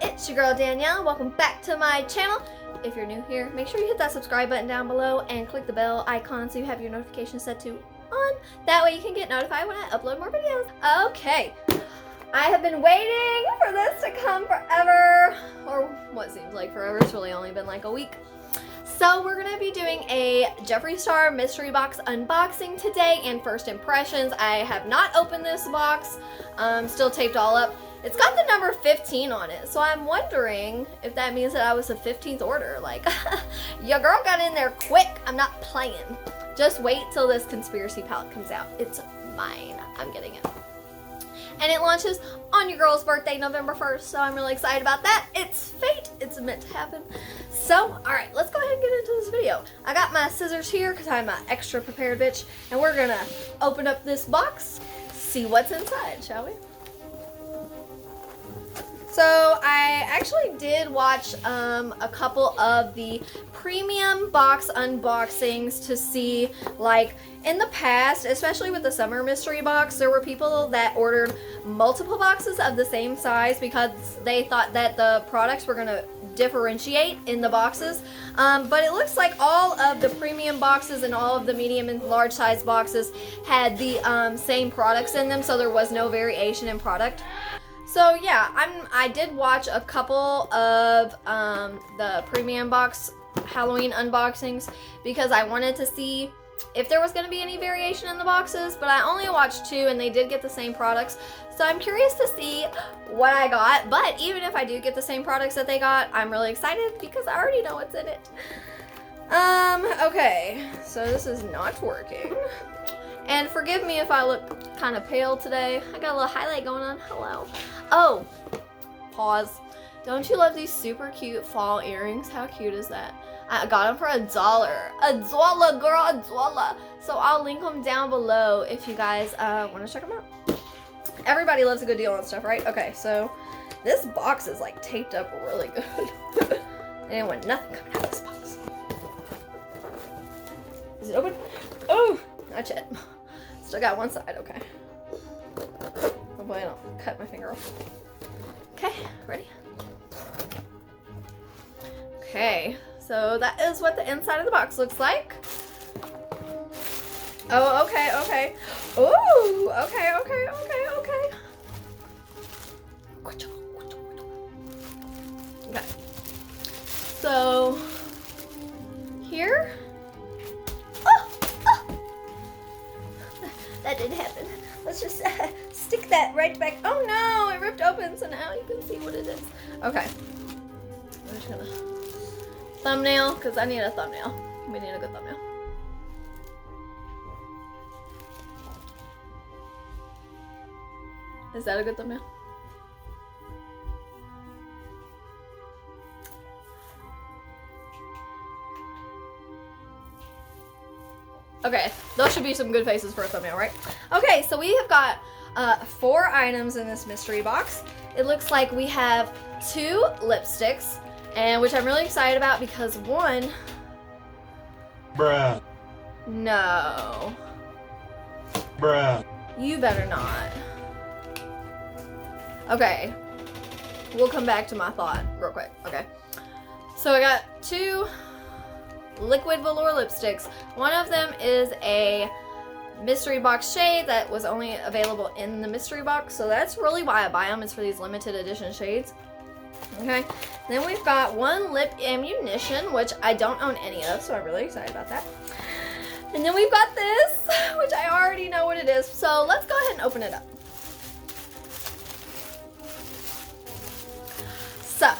It's your girl Danielle. Welcome back to my channel. If you're new here, make sure you hit that subscribe button down below and click the bell icon so you have your notifications set to on. That way you can get notified when I upload more videos. Okay, I have been waiting for this to come forever, or what seems like forever. It's really only been like a week. So we're gonna be doing a Jeffree Star mystery box unboxing today and first impressions. I have not opened this box, still taped all up. It's got the number 15 on it, so I'm wondering if that means that I was the 15th order. Like, your girl got in there quick. I'm not playing. Just wait till this conspiracy palette comes out. It's mine. I'm getting it. And it launches on your girl's birthday, November 1st, so I'm really excited about that. It's fate. It's meant to happen. So, alright, let's go ahead and get into this video. I got my scissors here because I'm an extra prepared bitch, and we're gonna open up this box, see what's inside, shall we? So I actually did watch a couple of the premium box unboxings to see, like, in the past, especially with the summer mystery box, there were people that ordered multiple boxes of the same size because they thought that the products were gonna differentiate in the boxes. But it looks like all of the premium boxes and all of the medium and large size boxes had the same products in them, so there was no variation in product. So yeah, I did watch a couple of the premium box Halloween unboxings because I wanted to see if there was going to be any variation in the boxes, but I only watched two and they did get the same products. So I'm curious to see what I got, but even if I do get the same products that they got, I'm really excited because I already know what's in it. Okay, so this is not working. And forgive me if I look kind of pale today. I got a little highlight going on. Hello. Oh, pause. Don't you love these super cute fall earrings? How cute is that? I got them for $1. $1, girl, $1. So I'll link them down below if you guys want to check them out. Everybody loves a good deal on stuff, right? Okay, so this box is like taped up really good. I didn't want nothing coming out of this box. Is it open? Oh, not yet. Still got one side, okay. Hopefully I don't cut my finger off. Okay, ready? Okay, so that is what the inside of the box looks like. Oh, okay, okay. Ooh, okay, okay, okay, okay. Okay. So, here. That didn't happen. Let's just stick that right back. Oh no, it ripped open, so now you can see what it is. Okay. I'm just gonna thumbnail, because I need a thumbnail. We need a good thumbnail. Is that a good thumbnail? Okay, those should be some good faces for a thumbnail, right? Okay, so we have got 4 items in this mystery box. It looks like we have 2 lipsticks, and which I'm really excited about because one... Bruh. No. Bruh. You better not. Okay. We'll come back to my thought real quick. Okay. So I got 2 liquid velour lipsticks. One of them is a mystery box shade that was only available in the mystery box, so that's really why I buy them, is for these limited edition shades. Okay, then we've got 1 lip ammunition, which I don't own any of, so I'm really excited about that. And then we've got this, which I already know what it is, so let's go ahead and open it up. So,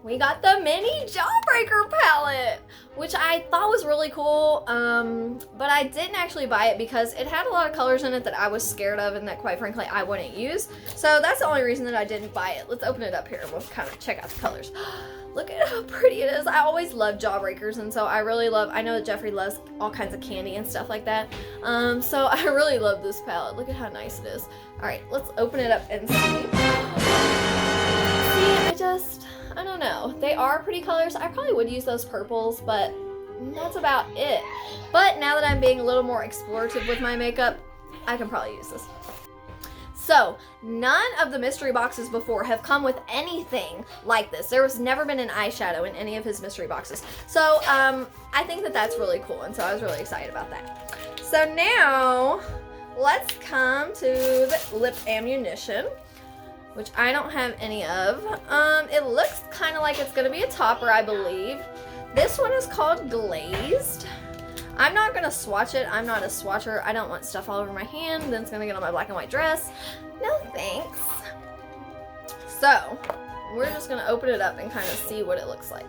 we got the mini Jawbreaker palette, which I thought was really cool, but I didn't actually buy it because it had a lot of colors in it that I was scared of and that, quite frankly, I wouldn't use. So that's the only reason that I didn't buy it. Let's open it up here and we'll kind of check out the colors. Look at how pretty it is. I always love Jawbreakers, and so I know that Jeffree loves all kinds of candy and stuff like that. So I really love this palette. Look at how nice it is. All right, let's open it up and see. I don't know. They are pretty colors. I probably would use those purples, but that's about it. But now that I'm being a little more explorative with my makeup, I can probably use this. So none of the mystery boxes before have come with anything like this. There was never been an eyeshadow in any of his mystery boxes. So I think that that's really cool, and so I was really excited about that. So now let's come to the lip ammunition, which I don't have any of. It looks kind of like it's gonna be a topper, I believe. This one is called Glazed. I'm not gonna swatch it. I'm not a swatcher. I don't want stuff all over my hand, then it's gonna get on my black and white dress. No thanks. So, we're just gonna open it up and kind of see what it looks like.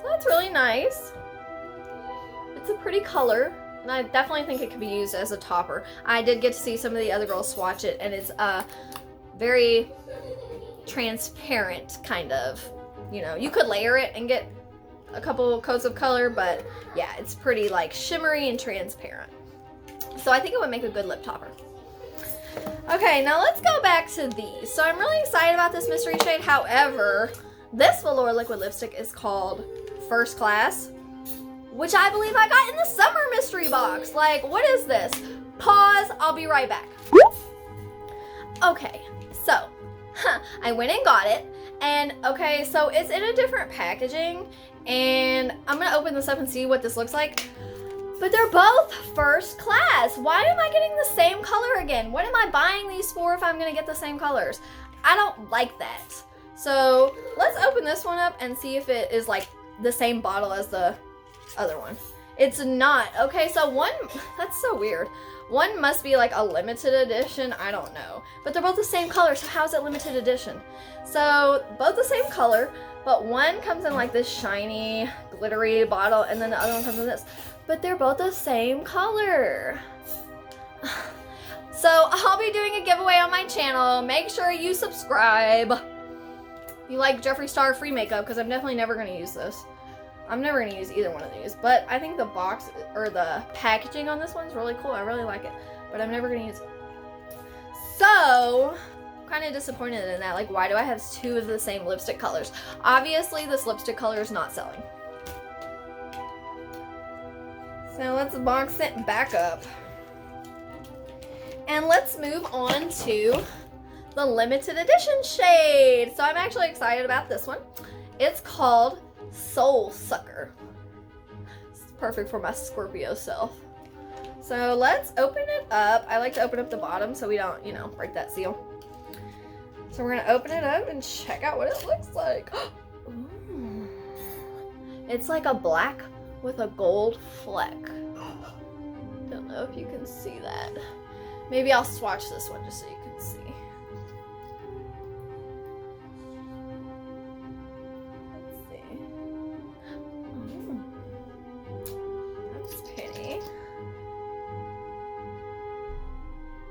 So that's really nice. It's a pretty color, and I definitely think it could be used as a topper. I did get to see some of the other girls swatch it, and it's very transparent kind of, you know, you could layer it and get a couple coats of color, but yeah, it's pretty like shimmery and transparent. So I think it would make a good lip topper. Okay, now let's go back to these. So I'm really excited about this mystery shade. However, this velour liquid lipstick is called First Class, which I believe I got in the summer mystery box. Like, what is this? Pause, I'll be right back. Okay, so I went and got it, and okay, so it's in a different packaging, and I'm gonna open this up and see what this looks like. But they're both First Class. Why am I getting the same color again? What am I buying these for if I'm gonna get the same colors? I don't like that. So let's open this one up and see if it is like the same bottle as the other one. It's not. Okay, so one, that's so weird. One must be like a limited edition, I don't know. But they're both the same color, so how is it limited edition? So both the same color, but one comes in like this shiny, glittery bottle, and then the other one comes in this. But they're both the same color. So I'll be doing a giveaway on my channel. Make sure you subscribe. You like Jeffree Star free makeup, because I'm definitely never gonna use this. I'm never gonna use either one of these, but I think the box or the packaging on this one's really cool. I really like it, but I'm never gonna use it. So, I'm kind of disappointed in that. Like, why do I have two of the same lipstick colors? Obviously, this lipstick color is not selling. So let's box it back up. And let's move on to the limited edition shade. So I'm actually excited about this one. It's called Soul Sucker. It's perfect for my Scorpio self. So let's open it up. I like to open up the bottom so we don't, you know, break that seal. So we're gonna open it up and check out what it looks like. Ooh. It's like a black with a gold fleck. Don't know if you can see that. Maybe I'll swatch this one just so you can see.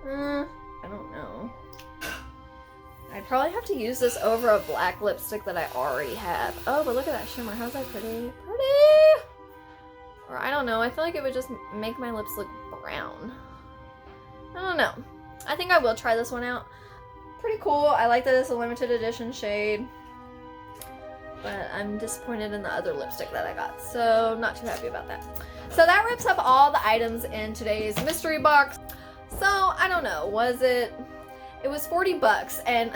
I don't know. I'd probably have to use this over a black lipstick that I already have. Oh, but look at that shimmer. How's that pretty? Pretty! Or I don't know. I feel like it would just make my lips look brown. I don't know. I think I will try this one out. Pretty cool. I like that it's a limited edition shade. But I'm disappointed in the other lipstick that I got. So, not too happy about that. So that wraps up all the items in today's mystery box. So, I don't know, it was 40 bucks, and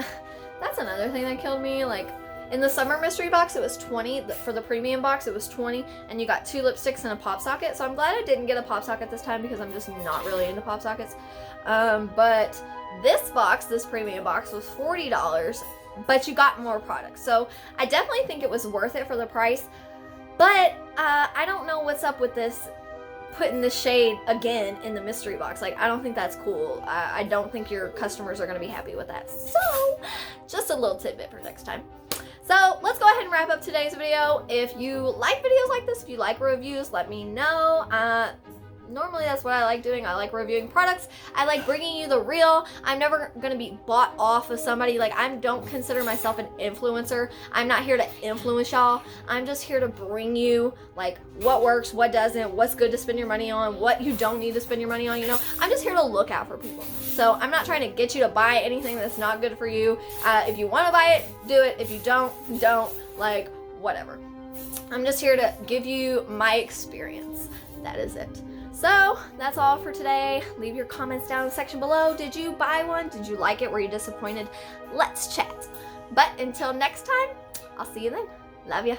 that's another thing that killed me. Like, in the summer mystery box, it was 20, for the premium box, it was 20, and you got 2 lipsticks and a pop socket, so I'm glad I didn't get a pop socket this time, because I'm just not really into pop sockets. But this box, this premium box, was $40, but you got more products, so I definitely think it was worth it for the price, but I don't know what's up with this, putting the shade again in the mystery box. Like, I don't think that's cool. I don't think your customers are going to be happy with that. So, just a little tidbit for next time. So, let's go ahead and wrap up today's video. If you like videos like this, if you like reviews, let me know. Normally that's what I like doing. I like reviewing products. I like bringing you the real. I'm never gonna be bought off of somebody. Like, I don't consider myself an influencer. I'm not here to influence y'all. I'm just here to bring you like what works, what doesn't, what's good to spend your money on, what you don't need to spend your money on, you know. I'm just here to look out for people. So I'm not trying to get you to buy anything that's not good for you. If you want to buy it, do it. If you don't, like, whatever. I'm just here to give you my experience. that is it. So that's all for today. Leave your comments down in the section below. Did you buy one? Did you like it? Were you disappointed? Let's chat. But until next time, I'll see you then. Love ya.